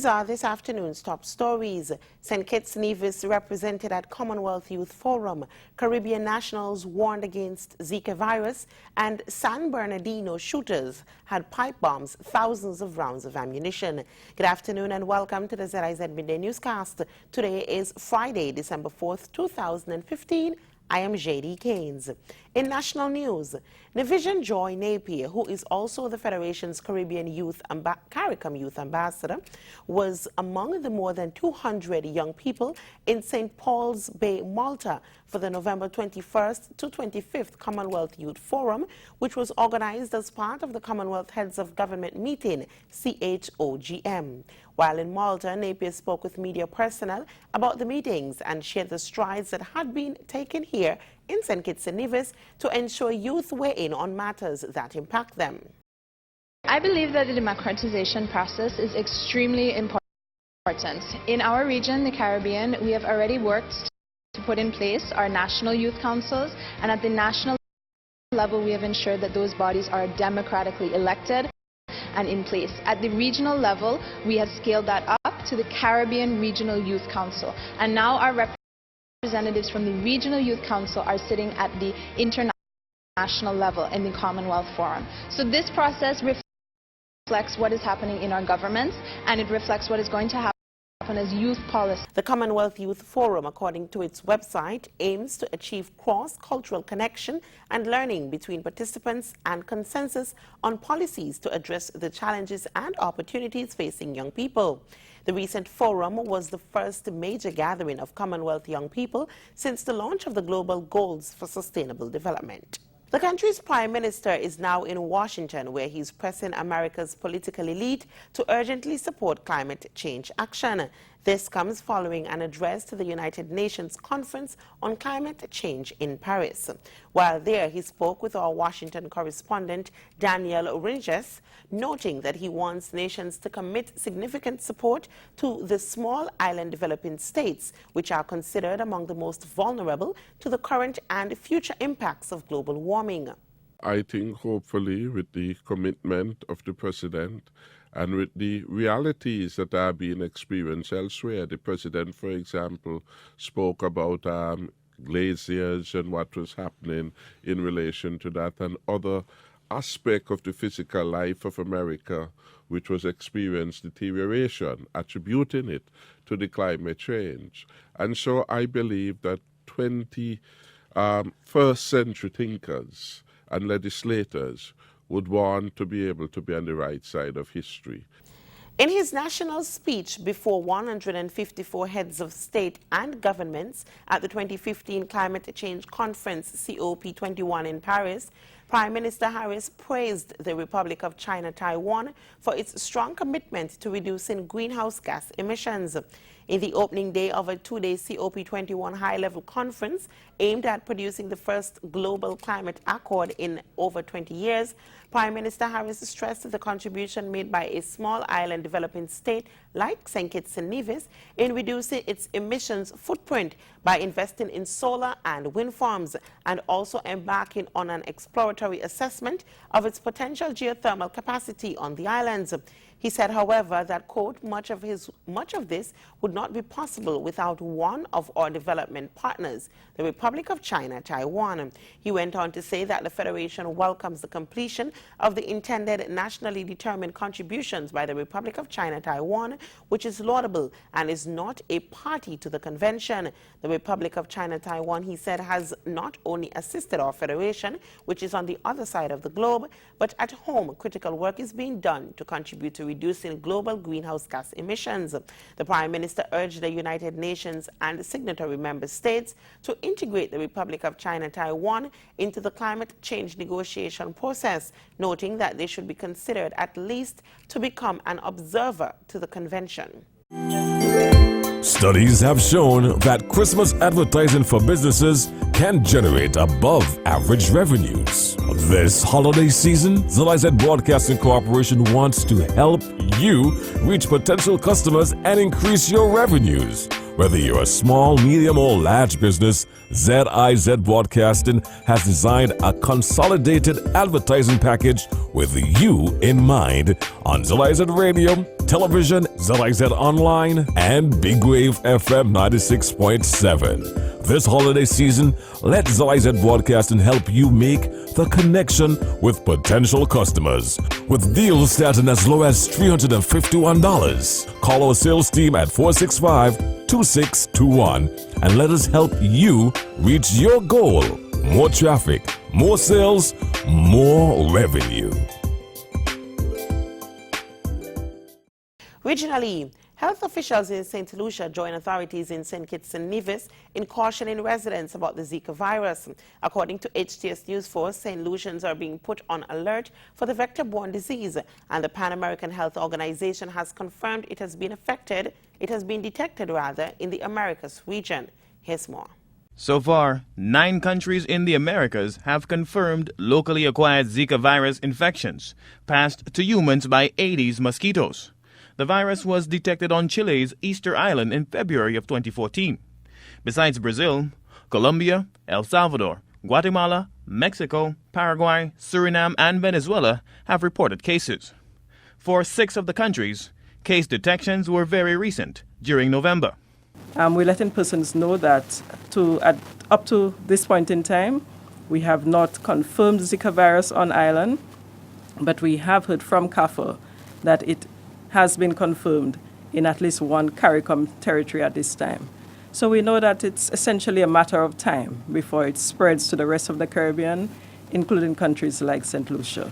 These are this afternoon's top stories. St. Kitts Nevis represented at Commonwealth Youth Forum. Caribbean nationals warned against Zika virus, and San Bernardino shooters had pipe bombs, thousands of rounds of ammunition. Good afternoon and welcome to the ZIZ Midday Newscast. Today is Friday, December 4th, 2015. I am J.D. Keynes. In national news, Nivision Joy Napier, who is also the Federation's Caribbean CARICOM Youth Ambassador, was among the more than 200 young people in St. Paul's Bay, Malta, for the November 21st to 25th Commonwealth Youth Forum, which was organized as part of the Commonwealth Heads of Government meeting, CHOGM. While in Malta, Napier spoke with media personnel about the meetings and shared the strides that had been taken here in St. Kitts and Nevis to ensure youth weigh in on matters that impact them. I believe that the democratization process is extremely important. In our region, the Caribbean, we have already worked to put in place our national youth councils, and at the national level we have ensured that those bodies are democratically elected and in place. At the regional level, we have scaled that up to the Caribbean Regional Youth Council, and now our representatives from the Regional Youth Council are sitting at the international level in the Commonwealth Forum. So this process reflects what is happening in our governments, and it reflects what is going to happen as youth policy. The Commonwealth Youth Forum, according to its website, aims to achieve cross-cultural connection and learning between participants and consensus on policies to address the challenges and opportunities facing young people. The recent forum was the first major gathering of Commonwealth young people since the launch of the Global Goals for Sustainable Development. The country's Prime Minister is now in Washington, where he's pressing America's political elite to urgently support climate change action. This comes following an address to the United Nations Conference on Climate Change in Paris. While there, he spoke with our Washington correspondent, Daniel Ringes, noting that he wants nations to commit significant support to the small island developing states, which are considered among the most vulnerable to the current and future impacts of global warming. I think hopefully with the commitment of the President and with the realities that are being experienced elsewhere. The President, for example, spoke about glaciers and what was happening in relation to that, and other aspect of the physical life of America which was experiencing deterioration, attributing it to the climate change. And so I believe that 21st century thinkers and legislators would want to be able to be on the right side of history. In his national speech before 154 heads of state and governments at the 2015 Climate Change Conference COP21 in Paris, Prime Minister Harris praised the Republic of China Taiwan for its strong commitment to reducing greenhouse gas emissions. In the opening day of a two-day COP21 high-level conference aimed at producing the first global climate accord in over 20 years, Prime Minister Harris stressed the contribution made by a small island developing state like St. Kitts and Nevis in reducing its emissions footprint by investing in solar and wind farms and also embarking on an exploratory assessment of its potential geothermal capacity on the islands. He said, however, that, quote, much of this would not be possible without one of our development partners, the Republic of China, Taiwan. He went on to say that the Federation welcomes the completion of the intended nationally determined contributions by the Republic of China, Taiwan, which is laudable and is not a party to the convention. The Republic of China, Taiwan, he said, has not only assisted our Federation, which is on the other side of the globe, but at home, critical work is being done to contribute to reducing global greenhouse gas emissions. The Prime Minister urged the United Nations and signatory member states to integrate the Republic of China, Taiwan into the climate change negotiation process, noting that they should be considered at least to become an observer to the convention. Studies have shown that Christmas advertising for businesses can generate above average revenues. This holiday season, ZIZ Broadcasting Corporation wants to help you reach potential customers and increase your revenues. Whether you're a small, medium, or large business, ZIZ Broadcasting has designed a consolidated advertising package with you in mind on ZIZ Radio, television, ZIZ Online, and Big Wave FM 96.7. This holiday season, let ZIZ Broadcasting help you make the connection with potential customers. With deals starting as low as $351. Call our sales team at 465-2621 and let us help you reach your goal. More traffic, more sales, more revenue. Regionally, health officials in St. Lucia join authorities in St. Kitts and Nevis in cautioning residents about the Zika virus. According to HTS News Force, St. Lucians are being put on alert for the vector-borne disease, and the Pan American Health Organization has confirmed it has been detected in the Americas region. Here's more. So far, 9 countries in the Americas have confirmed locally acquired Zika virus infections passed to humans by Aedes mosquitoes. The virus was detected on Chile's Easter Island in February of 2014. Besides Brazil, Colombia, El Salvador, Guatemala, Mexico, Paraguay, Suriname, and Venezuela have reported cases. For 6 of the countries, case detections were very recent, during November. We're letting persons know that up to this point in time, we have not confirmed Zika virus on island, but we have heard from CAFA that it has been confirmed in at least one CARICOM territory at this time. So we know that it's essentially a matter of time before it spreads to the rest of the Caribbean, including countries like St. Lucia.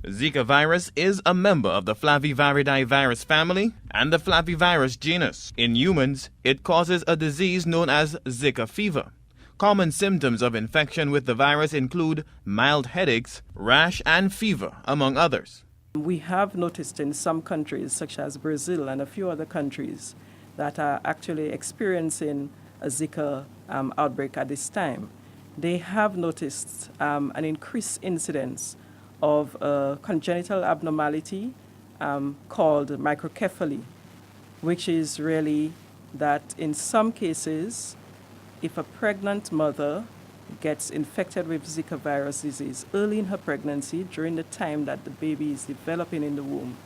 Zika virus is a member of the Flaviviridae virus family and the Flavivirus genus. In humans, it causes a disease known as Zika fever. Common symptoms of infection with the virus include mild headaches, rash, and fever, among others. We have noticed in some countries, such as Brazil and a few other countries, that are actually experiencing a Zika outbreak at this time. They have noticed an increased incidence of a congenital abnormality called microcephaly, which is really that in some cases, if a pregnant mother gets infected with Zika virus disease early in her pregnancy, during the time that the baby is developing in the womb,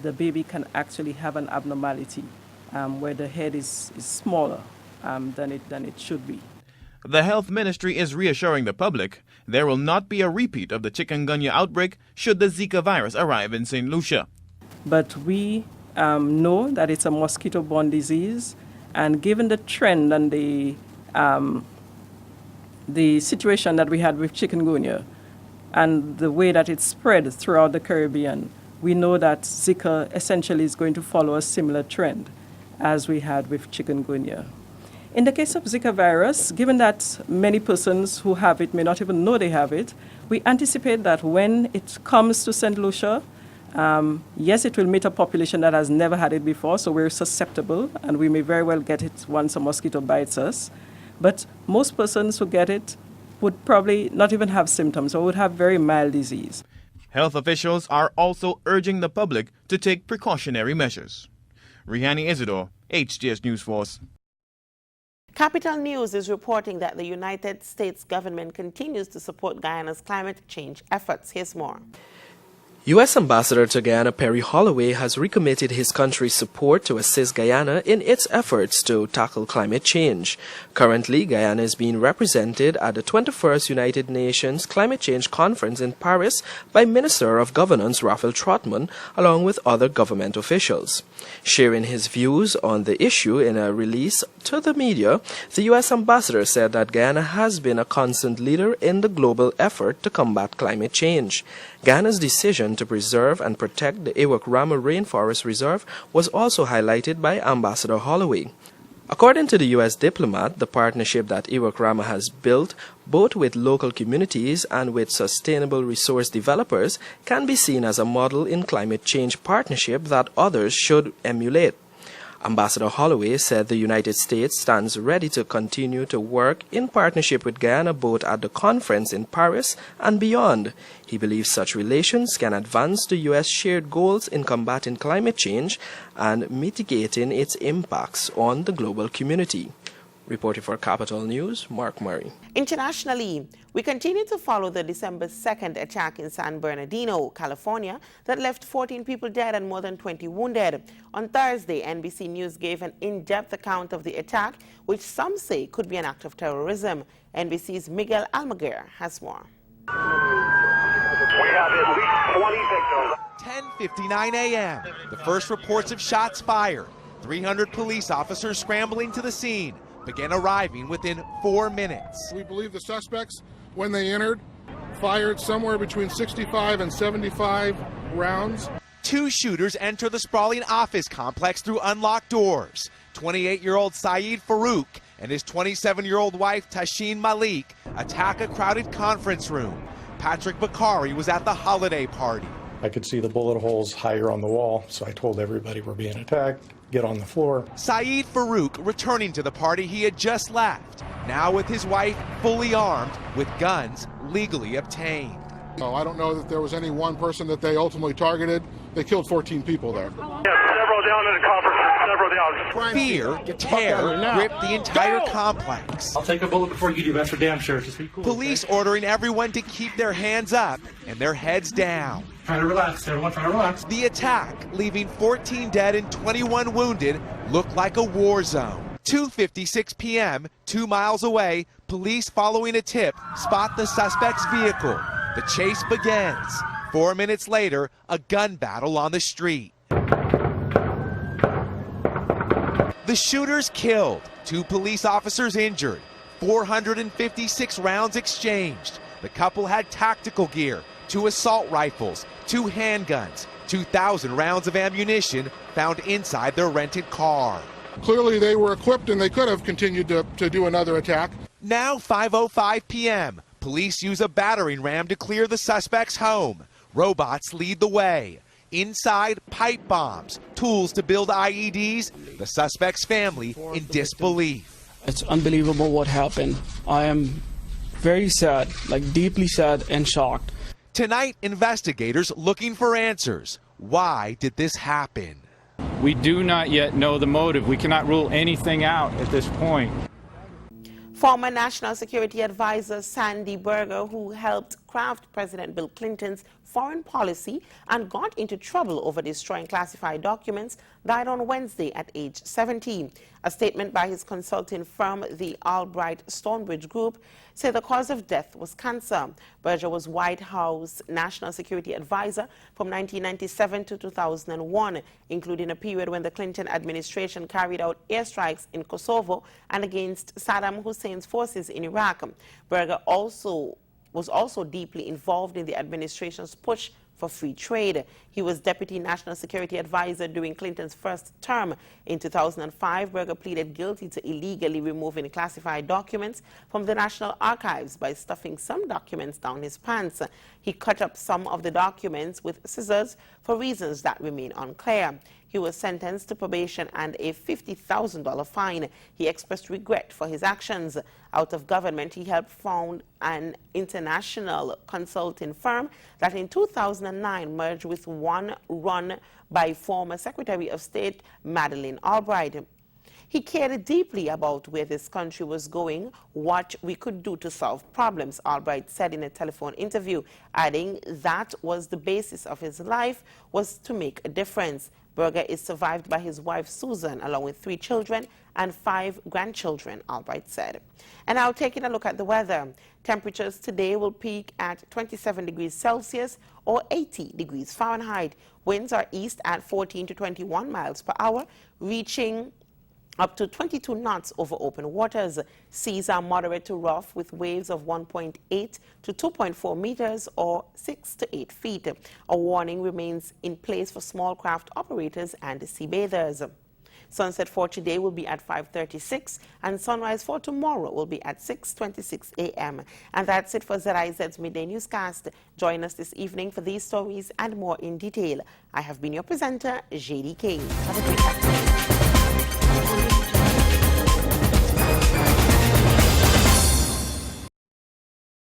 the baby can actually have an abnormality where the head is smaller than it should be. The Health Ministry is reassuring the public there will not be a repeat of the chikungunya outbreak should the Zika virus arrive in St. Lucia. But we know that it's a mosquito-borne disease, and given the trend and the situation that we had with chikungunya and the way that it spread throughout the Caribbean, we know that Zika essentially is going to follow a similar trend as we had with chikungunya. In the case of Zika virus, given that many persons who have it may not even know they have it, we anticipate that when it comes to St. Lucia, yes, it will meet a population that has never had it before, so we're susceptible, and we may very well get it once a mosquito bites us. But most persons who get it would probably not even have symptoms or would have very mild disease. Health officials are also urging the public to take precautionary measures. Rihani Isidore, HTS News Force. Capital News is reporting that the United States government continues to support Guyana's climate change efforts. Here's more. U.S. Ambassador to Guyana Perry Holloway has recommitted his country's support to assist Guyana in its efforts to tackle climate change. Currently, Guyana is being represented at the 21st United Nations Climate Change Conference in Paris by Minister of Governance Raphael Trotman, along with other government officials. Sharing his views on the issue in a release to the media, the U.S. Ambassador said that Guyana has been a constant leader in the global effort to combat climate change. Guyana's decision to preserve and protect the Iwak-Rama Rainforest Reserve was also highlighted by Ambassador Holloway. According to the U.S. diplomat, the partnership that Iwak-Rama has built, both with local communities and with sustainable resource developers, can be seen as a model in climate change partnership that others should emulate. Ambassador Holloway said the United States stands ready to continue to work in partnership with Guyana both at the conference in Paris and beyond. He believes such relations can advance the U.S. shared goals in combating climate change and mitigating its impacts on the global community. Reporting for Capital News, Mark Murray. Internationally, we continue to follow the December 2nd attack in San Bernardino, California, that left 14 people dead and more than 20 wounded. On Thursday, NBC News gave an in-depth account of the attack, which some say could be an act of terrorism. NBC's Miguel Almaguer has more. We have at least 20 victims. 10:59 a.m. The first reports of shots fired. 300 police officers scrambling to the scene began arriving within 4 minutes. We believe the suspects, when they entered, fired somewhere between 65 and 75 rounds. 2 shooters enter the sprawling office complex through unlocked doors. 28-year-old Saeed Farouk and his 27-year-old wife Tashin Malik attack a crowded conference room. Patrick Bakari was at the holiday party. I could see the bullet holes higher on the wall, so I told everybody we're being attacked. Get on the floor. Saeed Farouk returning to the party he had just left, now with his wife fully armed with guns legally obtained. Oh, I don't know that there was any one person that they ultimately targeted. They killed 14 people there. Yeah, several down in the conference room, several down. Fear, terror gripped the entire complex. I'll take a bullet before you do, that's for damn sure. Just be cool. Police ordering everyone to keep their hands up and their heads down. Try to relax, everyone, try to relax. The attack, leaving 14 dead and 21 wounded, looked like a war zone. 2:56 p.m., 2 miles away, police following a tip spot the suspect's vehicle. The chase begins. 4 minutes later, a gun battle on the street. The shooters killed, 2 police officers injured, 456 rounds exchanged. The couple had tactical gear, 2 assault rifles, 2 handguns, 2,000 rounds of ammunition found inside their rented car. Clearly they were equipped and they could have continued to do another attack. Now 5:05 p.m. Police use a battering ram to clear the suspect's home. Robots lead the way. Inside, pipe bombs, tools to build IEDs, the suspect's family in disbelief. It's unbelievable what happened. I am very sad, like deeply sad and shocked. Tonight, investigators looking for answers. Why did this happen? We do not yet know the motive. We cannot rule anything out at this point. Former National Security Advisor Sandy Berger, who helped craft President Bill Clinton's foreign policy and got into trouble over destroying classified documents, died on Wednesday at age 70. A statement by his consulting firm, the Albright Stonebridge Group, said the cause of death was cancer. Berger was White House National Security Advisor from 1997 to 2001, including a period when the Clinton administration carried out airstrikes in Kosovo and against Saddam Hussein's forces in Iraq. Berger was also deeply involved in the administration's push for free trade. He was Deputy National Security Advisor during Clinton's first term. In 2005, Berger pleaded guilty to illegally removing classified documents from the National Archives by stuffing some documents down his pants. He cut up some of the documents with scissors for reasons that remain unclear. He was sentenced to probation and a $50,000 fine. He expressed regret for his actions. Out of government, he helped found an international consulting firm that in 2009 merged with one run by former Secretary of State Madeleine Albright. He cared deeply about where this country was going, what we could do to solve problems, Albright said in a telephone interview, adding that was the basis of his life, was to make a difference. Berger is survived by his wife Susan, along with 3 children and 5 grandchildren, Albright said. And now taking a look at the weather. Temperatures today will peak at 27 degrees Celsius or 80 degrees Fahrenheit. Winds are east at 14 to 21 miles per hour, reaching up to 22 knots over open waters. Seas are moderate to rough with waves of 1.8 to 2.4 meters or 6 to 8 feet. A warning remains in place for small craft operators and sea bathers. Sunset for today will be at 5:36 and sunrise for tomorrow will be at 6:26 a.m. And that's it for ZIZ's Midday Newscast. Join us this evening for these stories and more in detail. I have been your presenter, JD King. Have a great afternoon.